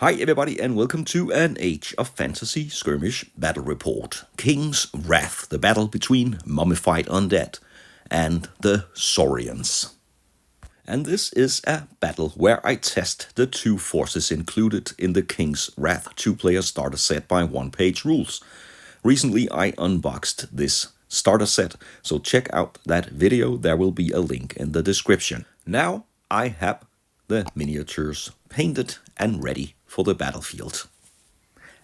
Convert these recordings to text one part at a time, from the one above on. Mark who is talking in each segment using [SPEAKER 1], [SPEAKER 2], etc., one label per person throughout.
[SPEAKER 1] Hi everybody and welcome to an Age of Fantasy Skirmish battle report. King's Wrath, the battle between Mummified Undead and the Saurians. And this is a battle where I test the two forces included in the King's Wrath 2-player starter set by Onepagerules. Recently I unboxed this starter set, so check out that video, there will be a link in the description. Now I have the miniatures painted and ready for the battlefield.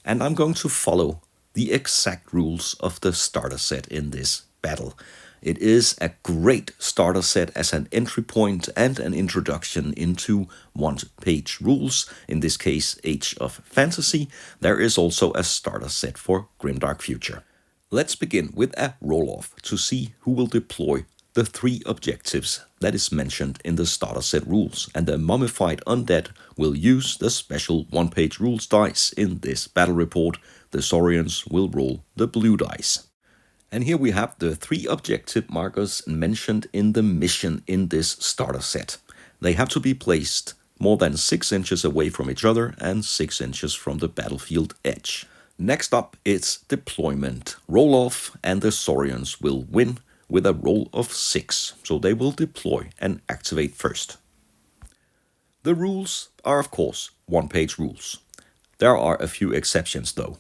[SPEAKER 1] And I'm going to follow the exact rules of the starter set in this battle. It is a great starter set as an entry point and an introduction into Onepagerules, in this case Age of Fantasy. There is also a starter set for Grimdark Future. Let's begin with a roll-off to see who will deploy the three objectives that is mentioned in the starter set rules, and the Mummified Undead will use the special Onepagerules dice in this battle report. The Saurians will roll the blue dice. And here we have the three objective markers mentioned in the mission in this starter set. They have to be placed more than 6 inches away from each other and 6 inches from the battlefield edge. Next up, it's deployment roll-off, and the Saurians will win with a roll of 6, so they will deploy and activate first. The rules are of course Onepagerules. There are a few exceptions though.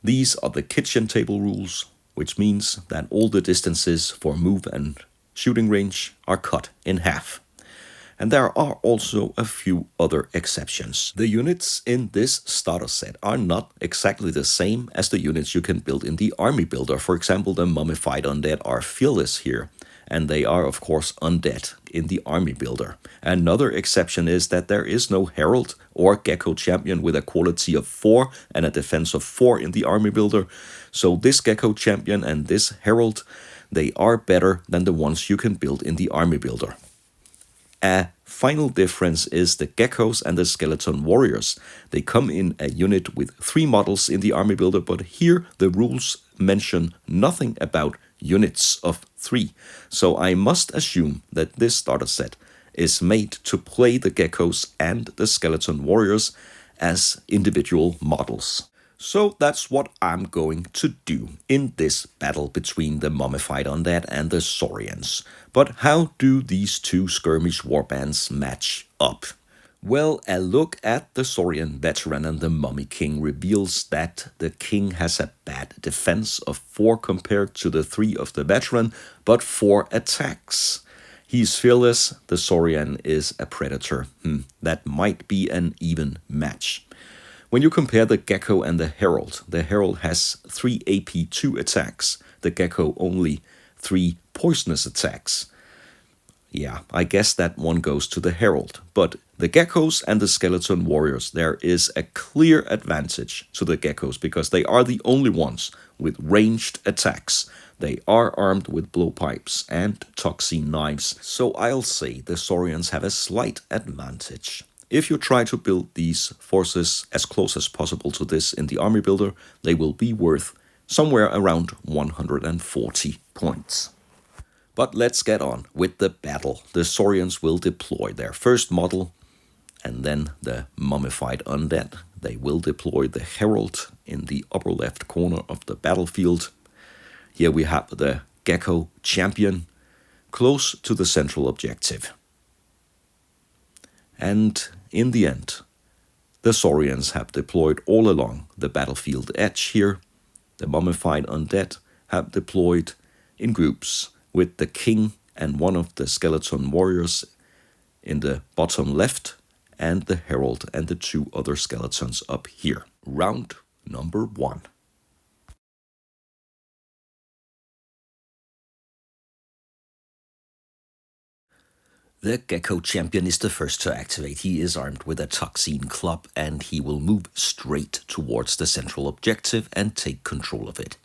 [SPEAKER 1] These are the kitchen table rules, which means that all the distances for move and shooting range are cut in half. And there are also a few other exceptions. The units in this starter set are not exactly the same as the units you can build in the army builder. For example, the Mummified Undead are fearless here, and they are of course undead in the army builder. Another exception is that there is no Herald or Gecko champion with a quality of 4 and a defense of 4 in the army builder. So this Gecko champion and this Herald, they are better than the ones you can build in the army builder. A final difference is the Geckos and the Skeleton Warriors. They come in a unit with 3 models in the army builder, but here the rules mention nothing about units of 3. So I must assume that this starter set is made to play the Geckos and the Skeleton Warriors as individual models. So that's what I'm going to do in this battle between the Mummified Undead and the Saurians. But how do these two skirmish warbands match up? Well, a look at the Saurian veteran and the Mummy King reveals that the King has a bad defense of 4 compared to the 3 of the veteran, but 4 attacks. He's fearless, the Saurian is a predator. That might be an even match. When you compare the Gecko and the Herald has 3 AP 2 attacks, the Gecko only 3 poisonous attacks. Yeah, I guess that one goes to the Herald. But the Geckos and the Skeleton Warriors, there is a clear advantage to the Geckos because they are the only ones with ranged attacks. They are armed with blowpipes and toxin knives, so I'll say the Saurians have a slight advantage. If you try to build these forces as close as possible to this in the army builder, they will be worth somewhere around 140 points. But let's get on with the battle. The Saurians will deploy their first model, and then the Mummified Undead. They will deploy the Herald in the upper left corner of the battlefield. Here we have the Gecko champion close to the central objective. And in the end, the Saurians have deployed all along the battlefield edge here. The Mummified Undead have deployed in groups with the King and one of the Skeleton Warriors in the bottom left, and the Herald and the 2 other skeletons up here. Round number 1. The Gecko champion is the first to activate. He is armed with a toxin club, and he will move straight towards the central objective and take control of it.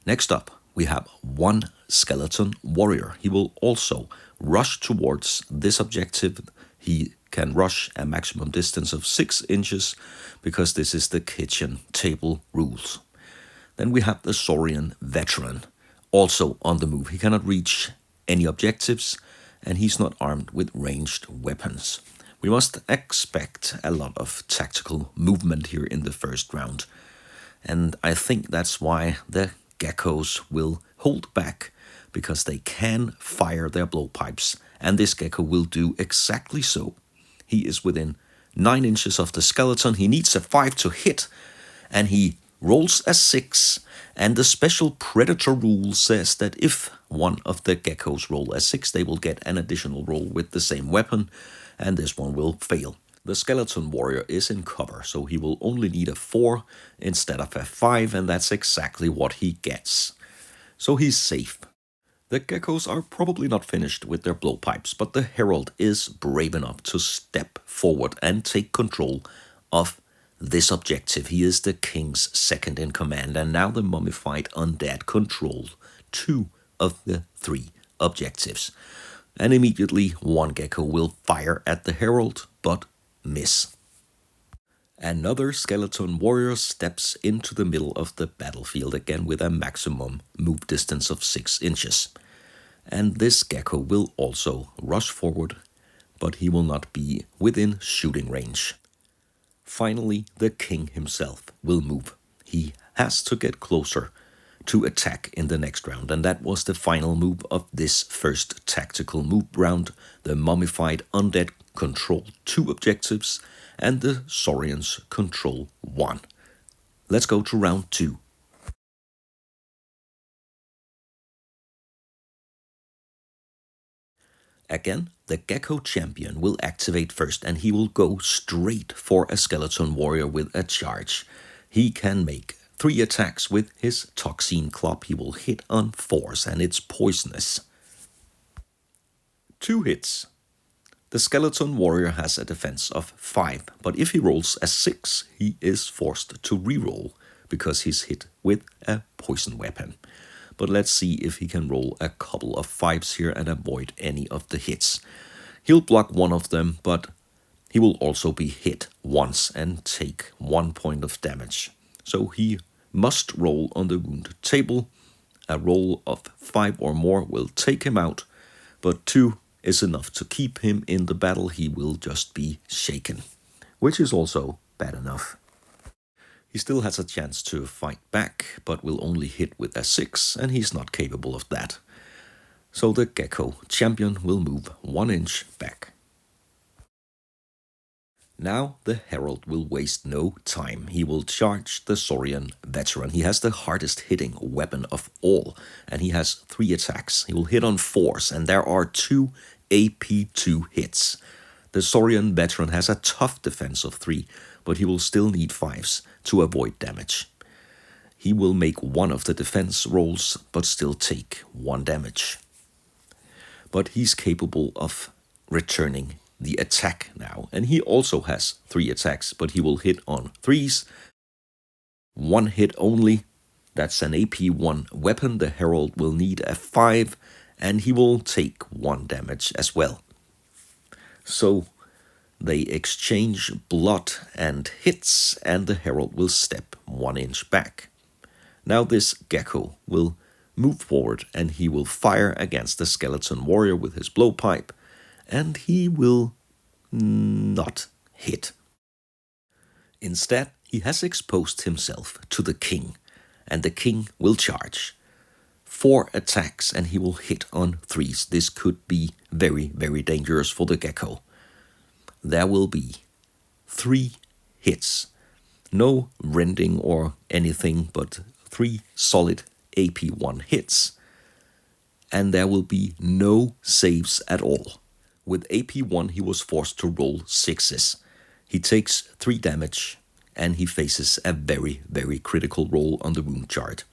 [SPEAKER 1] Next up, we have one Skeleton Warrior. He will also rush towards this objective. He can rush a maximum distance of 6 inches because this is the kitchen table rules. Then we have the Saurian veteran, also on the move. He cannot reach any objectives, and he's not armed with ranged weapons. We must expect a lot of tactical movement here in the first round. And I think that's why the geckos will hold back, because they can fire their blowpipes, and this gecko will do exactly so. He is within 9 inches of the skeleton. He needs a 5 to hit, and he rolls a 6. And the special predator rule says that if one of the geckos roll a 6, they will get an additional roll with the same weapon, and this one will fail. The skeleton warrior is in cover, so he will only need a 4 instead of a 5, and that's exactly what he gets. So he's safe. The geckos are probably not finished with their blowpipes, but the herald is brave enough to step forward and take control of this objective. He is the king's second in command, and now the mummified undead control 2 of the 3 objectives. And immediately one gecko will fire at the herald, but miss. Another skeleton warrior steps into the middle of the battlefield, again with a maximum move distance of 6 inches. And this gecko will also rush forward, but he will not be within shooting range. Finally, the king himself will move. He has to get closer to attack in the next round, and that was the final move of this first tactical move round. The mummified undead control 2 objectives, and the Saurians control 1. Let's go to round 2. Again, the gecko champion will activate first, and he will go straight for a skeleton warrior with a charge. He can make 3 attacks with his toxin club. He will hit on 4s, and it's poisonous. 2 hits. The skeleton warrior has a defense of 5, but if he rolls a 6, he is forced to reroll because he's hit with a poison weapon. But let's see if he can roll a couple of 5s here and avoid any of the hits. He'll block one of them, but he will also be hit once and take 1 point of damage. So he must roll on the wound table. A roll of 5 or more will take him out, but 2 is enough to keep him in the battle. He will just be shaken, which is also bad enough. He still has a chance to fight back, but will only hit with a 6, and he's not capable of that. So the gecko champion will move 1 inch back. Now the herald will waste no time. He will charge the Saurian veteran. He has the hardest hitting weapon of all, and he has 3 attacks. He will hit on 4s, and there are 2 AP2 hits. The Saurian veteran has a tough defense of 3, but he will still need 5s to avoid damage. He will make 1 of the defense rolls, but still take 1 damage. But he's capable of returning the attack now, and he also has 3 attacks, but he will hit on 3s. 1 hit only. That's an AP1 weapon. The herald will need a 5, and he will take 1 damage as well. So they exchange blood and hits, and the herald will step 1 inch back. Now this gecko will move forward, and he will fire against the skeleton warrior with his blowpipe, and he will not hit. Instead, he has exposed himself to the king, and the king will charge. 4 attacks, and he will hit on 3s. This could be very, very dangerous for the gecko. There will be 3 hits. No rending or anything, but 3 solid AP1 hits. And there will be no saves at all. With AP1, he was forced to roll 6s. He takes 3 damage, and he faces a very, very critical roll on the wound chart.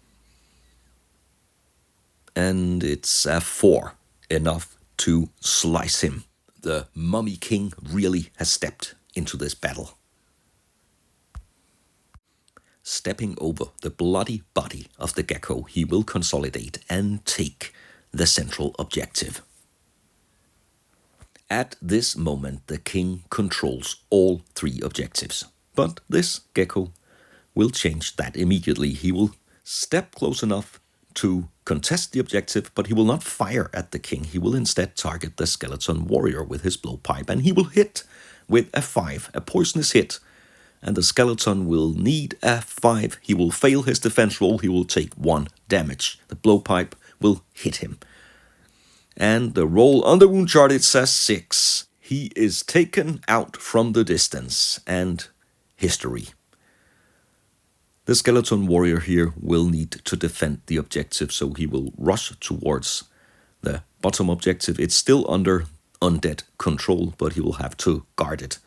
[SPEAKER 1] And it's a 4, enough to slice him. The Mummy King really has stepped into this battle. Stepping over the bloody body of the gecko, he will consolidate and take the central objective. At this moment, the king controls all 3 objectives. But this gecko will change that immediately. He will step close enough to contest the objective, but he will not fire at the king. He will instead target the skeleton warrior with his blowpipe, and he will hit with a 5, a poisonous hit. And the skeleton will need a 5. He will fail his defense roll. He will take 1 damage. The blowpipe will hit him. And the roll on the wound chart, it says 6. He is taken out from the distance. And history. The skeleton warrior here will need to defend the objective, so he will rush towards the bottom objective. It's still under undead control, but he will have to guard it.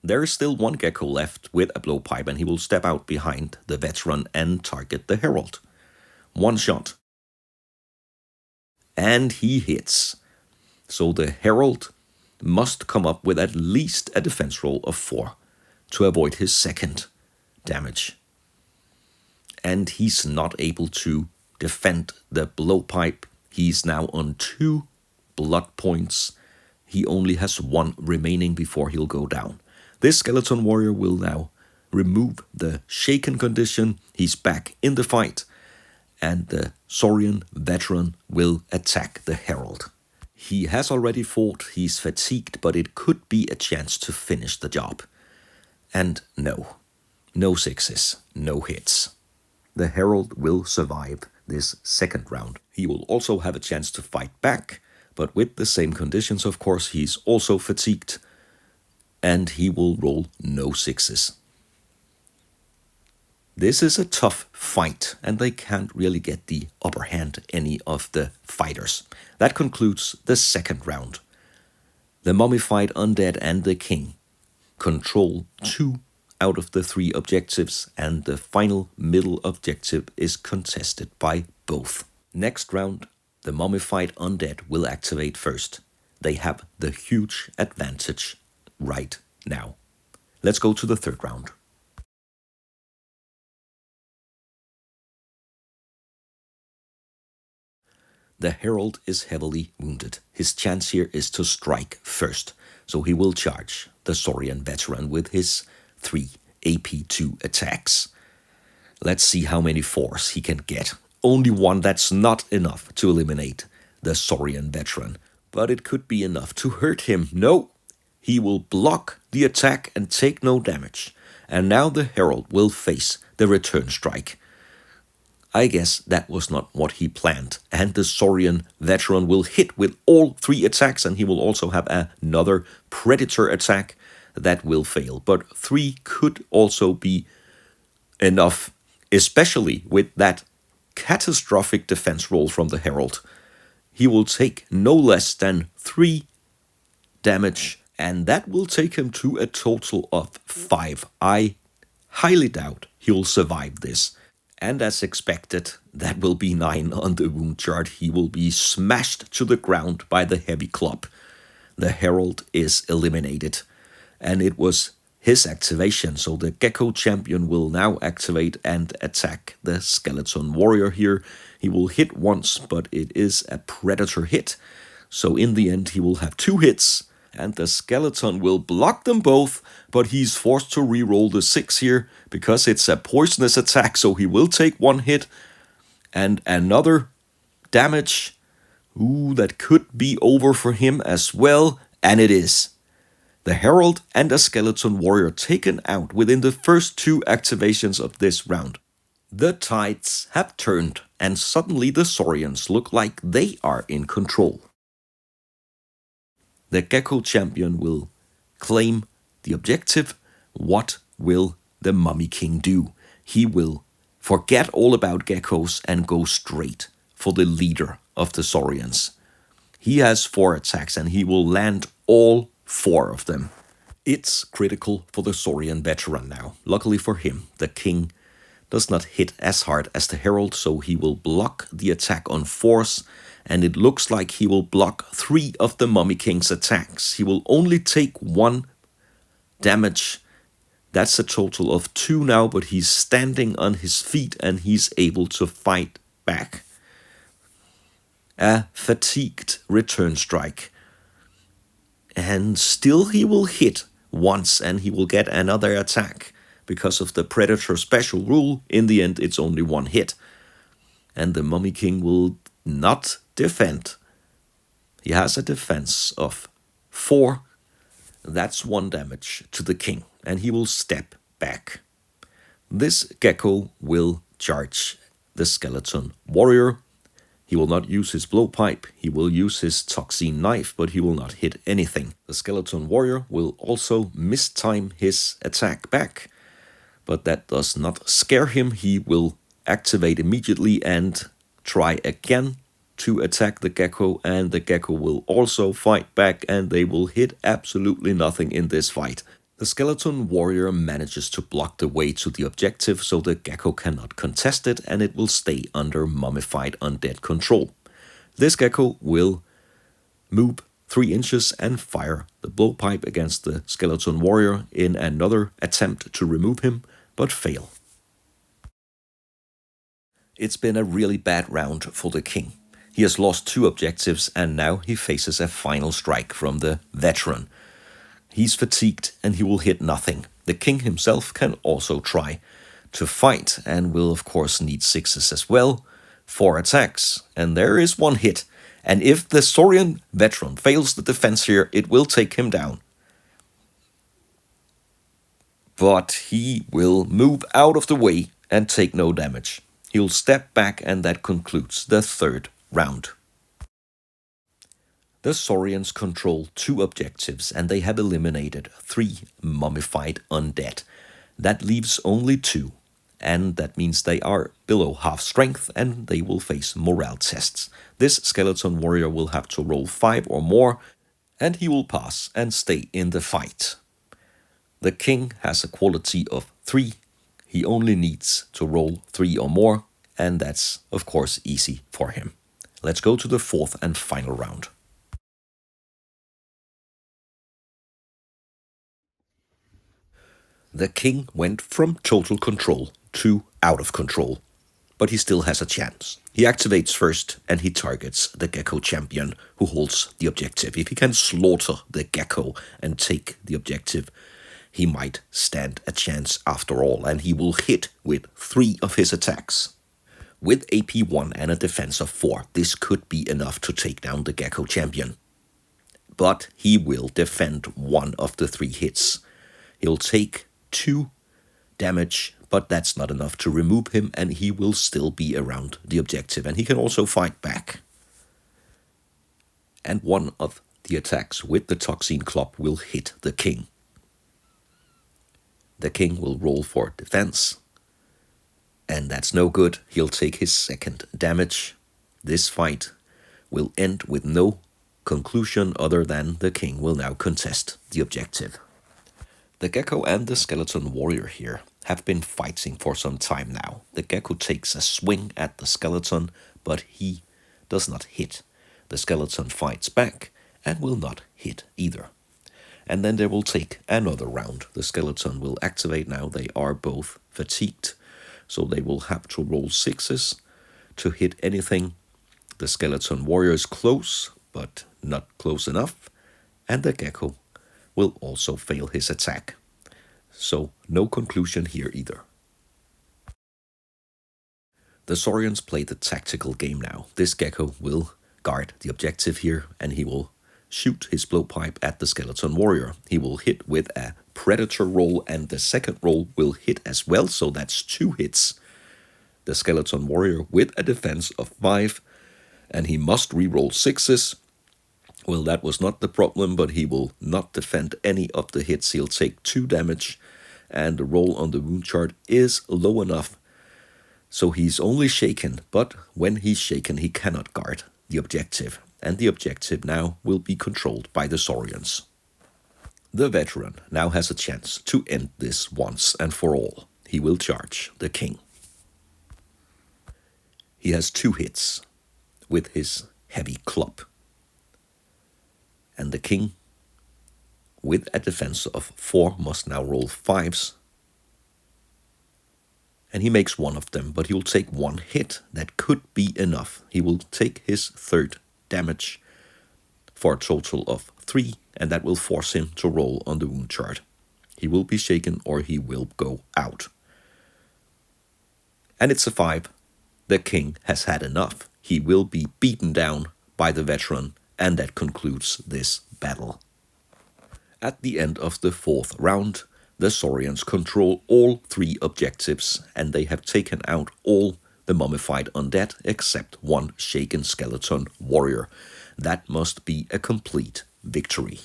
[SPEAKER 1] There is still one gecko left with a blowpipe, and he will step out behind the veteran and target the herald. 1 shot. And he hits. So the herald must come up with at least a defense roll of 4 to avoid his second damage. And he's not able to defend the blowpipe. He's now on 2 blood points. He only has 1 remaining before he'll go down. This skeleton warrior will now remove the shaken condition. He's back in the fight. And the Saurian veteran will attack the herald. He has already fought. He's fatigued, but it could be a chance to finish the job. And no 6s, no hits. The herald will survive this second round. He will also have a chance to fight back, but with the same conditions, of course. He's also fatigued, and he will roll no 6s. This is a tough fight, and they can't really get the upper hand, any of the fighters. That concludes the second round. The Mummified Undead and the King control 2 out of the 3 objectives, and the final middle objective is contested by both. Next round, the Mummified Undead will activate first. They have the huge advantage right now. Let's go to the third round. The herald is heavily wounded. His chance here is to strike first, so he will charge the Saurian veteran with his 3 AP2 attacks. Let's see how many 4s he can get. Only 1, that's not enough to eliminate the Saurian veteran, but it could be enough to hurt him. No, he will block the attack and take no damage. And now the herald will face the return strike. I guess that was not what he planned, and the Saurian veteran will hit with all 3 attacks, and he will also have another predator attack that will fail. But 3 could also be enough, especially with that catastrophic defense roll from the herald. He will take no less than 3 damage, and that will take him to a total of 5. I highly doubt he'll survive this. And as expected, that will be 9 on the wound chart. He will be smashed to the ground by the heavy club. The herald is eliminated. And it was his activation, so the Gecko champion will now activate and attack the skeleton warrior here. He will hit once, but it is a predator hit. So in the end, he will have 2 hits. And the skeleton will block them both, but he's forced to re-roll the 6 here because it's a poisonous attack, so he will take 1 hit and another damage. Ooh, that could be over for him as well, and it is. The herald and the skeleton warrior taken out within the first 2 activations of this round. The tides have turned, and suddenly the Saurians look like they are in control. The Gecko champion will claim the objective. What will the Mummy King do? He will forget all about geckos and go straight for the leader of the Saurians. He has 4 attacks and he will land all 4 of them. It's critical for the Saurian veteran now. Luckily for him, the King does not hit as hard as the herald, so he will block the attack on force. And it looks like he will block 3 of the Mummy King's attacks. He will only take 1 damage. That's a total of 2 now, but he's standing on his feet and he's able to fight back. A fatigued return strike. And still he will hit once and he will get another attack. Because of the Predator special rule, in the end it's only 1 hit. And the Mummy King will not defend. He has a defense of 4, That's 1 damage to the king, and he will step back. This gecko will charge the skeleton warrior. He will not use his blowpipe, he will use his toxin knife, but he will not hit anything. The skeleton warrior will also mistime his attack back, but that does not scare him. He will activate immediately and try again to attack the gecko, and the gecko will also fight back, and they will hit absolutely nothing in this fight. The skeleton warrior manages to block the way to the objective so the gecko cannot contest it, and it will stay under mummified undead control. This gecko will move 3 inches and fire the blowpipe against the skeleton warrior in another attempt to remove him, but fail. It's been a really bad round for the king. He has lost 2 objectives, and now he faces a final strike from the veteran. He's fatigued and he will hit nothing. The king himself can also try to fight and will of course need 6s as well. 4 attacks, and there is 1 hit. And if the Saurian veteran fails the defense here, it will take him down. But he will move out of the way and take no damage. He'll step back, and that concludes the 3rd round. The Saurians control 2 objectives, and they have eliminated 3 mummified undead. That leaves only 2, and that means they are below half strength, and they will face morale tests. This skeleton warrior will have to roll 5 or more, and he will pass and stay in the fight. The king has a quality of 3. He only needs to roll 3 or more, and that's of course easy for him. Let's go to the 4th and final round. The king went from total control to out of control, but he still has a chance. He activates first, and he targets the gecko champion who holds the objective. If he can slaughter the gecko and take the objective, he might stand a chance after all, and he will hit with 3 of his attacks. With AP 1 and a defense of 4, this could be enough to take down the gecko champion. But he will defend 1 of the 3 hits. He'll take 2 damage, but that's not enough to remove him, and he will still be around the objective, and he can also fight back. And 1 of the attacks with the toxin club will hit the king. The king will roll for defense, and that's no good. He'll take his 2nd damage. This fight will end with no conclusion other than the king will now contest the objective. The gecko and the skeleton warrior here have been fighting for some time now. The gecko takes a swing at the skeleton, but he does not hit. The skeleton fights back and will not hit either. And then they will take another round. The skeleton will activate now. They are both fatigued, so they will have to roll 6s to hit anything. The skeleton warrior is close, but not close enough, and the gecko will also fail his attack. So no conclusion here either. The Saurians play the tactical game now. This gecko will guard the objective here, and he will shoot his blowpipe at the skeleton warrior. He will hit with a predator roll, and the 2nd roll will hit as well, so that's 2 hits. The skeleton warrior with a defense of 5, and he must reroll 6s. Well, that was not the problem, but he will not defend any of the hits. He'll take 2 damage, and the roll on the wound chart is low enough, so he's only shaken, but when he's shaken, he cannot guard the objective, and the objective now will be controlled by the Saurians. The veteran now has a chance to end this once and for all. He will charge the king. He has 2 hits with his heavy club. And the king, with a defense of 4, must now roll 5s. And he makes 1 of them, but he'll take 1 hit. That could be enough. He will take his 3rd damage for a total of 3, and that will force him to roll on the wound chart. He will be shaken or he will go out. And it's a 5. The king has had enough. He will be beaten down by the veteran, and that concludes this battle. At the end of the 4th round, the Saurians control all 3 objectives, and they have taken out all the mummified undead except one shaken skeleton warrior. That must be a complete victory.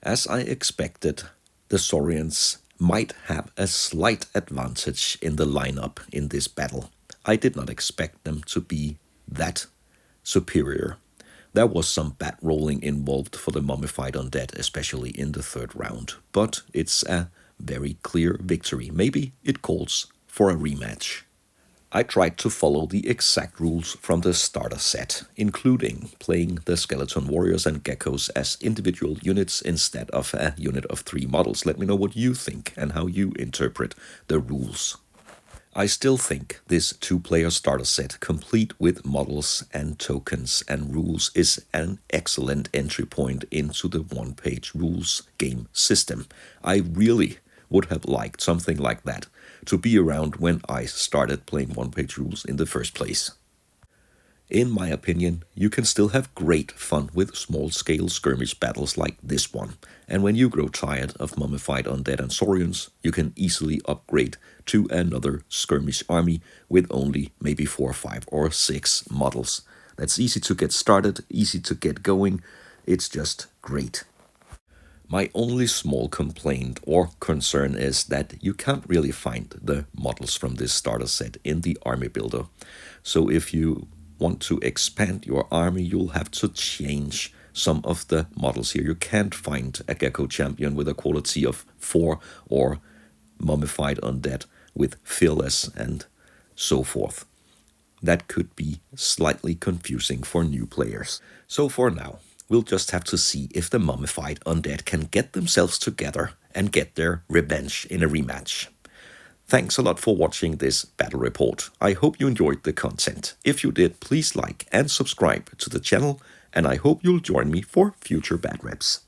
[SPEAKER 1] As I expected, the Saurians might have a slight advantage in the lineup in this battle. I did not expect them to be that superior. There was some bat rolling involved for the mummified undead, especially in the 3rd round, but it's a very clear victory. Maybe it calls for a rematch. I tried to follow the exact rules from the starter set, including playing the skeleton warriors and geckos as individual units instead of a unit of 3 models. Let me know what you think and how you interpret the rules. I still think this 2-player starter set, complete with models and tokens and rules, is an excellent entry point into the Onepagerules game system. I really would have liked something like that to be around when I started playing Onepagerules in the first place. In my opinion, you can still have great fun with small-scale skirmish battles like this one, and when you grow tired of mummified undead and Saurians, you can easily upgrade to another skirmish army with only maybe 4, 5, or 6 models. That's easy to get started, easy to get going, it's just great. My only small complaint or concern is that you can't really find the models from this starter set in the army builder. So if you want to expand your army, you'll have to change some of the models here. You can't find a gecko champion with a quality of 4 or mummified undead with fearless and so forth. That could be slightly confusing for new players. So for now, we'll just have to see if the mummified undead can get themselves together and get their revenge in a rematch. Thanks a lot for watching this battle report. I hope you enjoyed the content. If you did, please like and subscribe to the channel, and I hope you'll join me for future bat reps.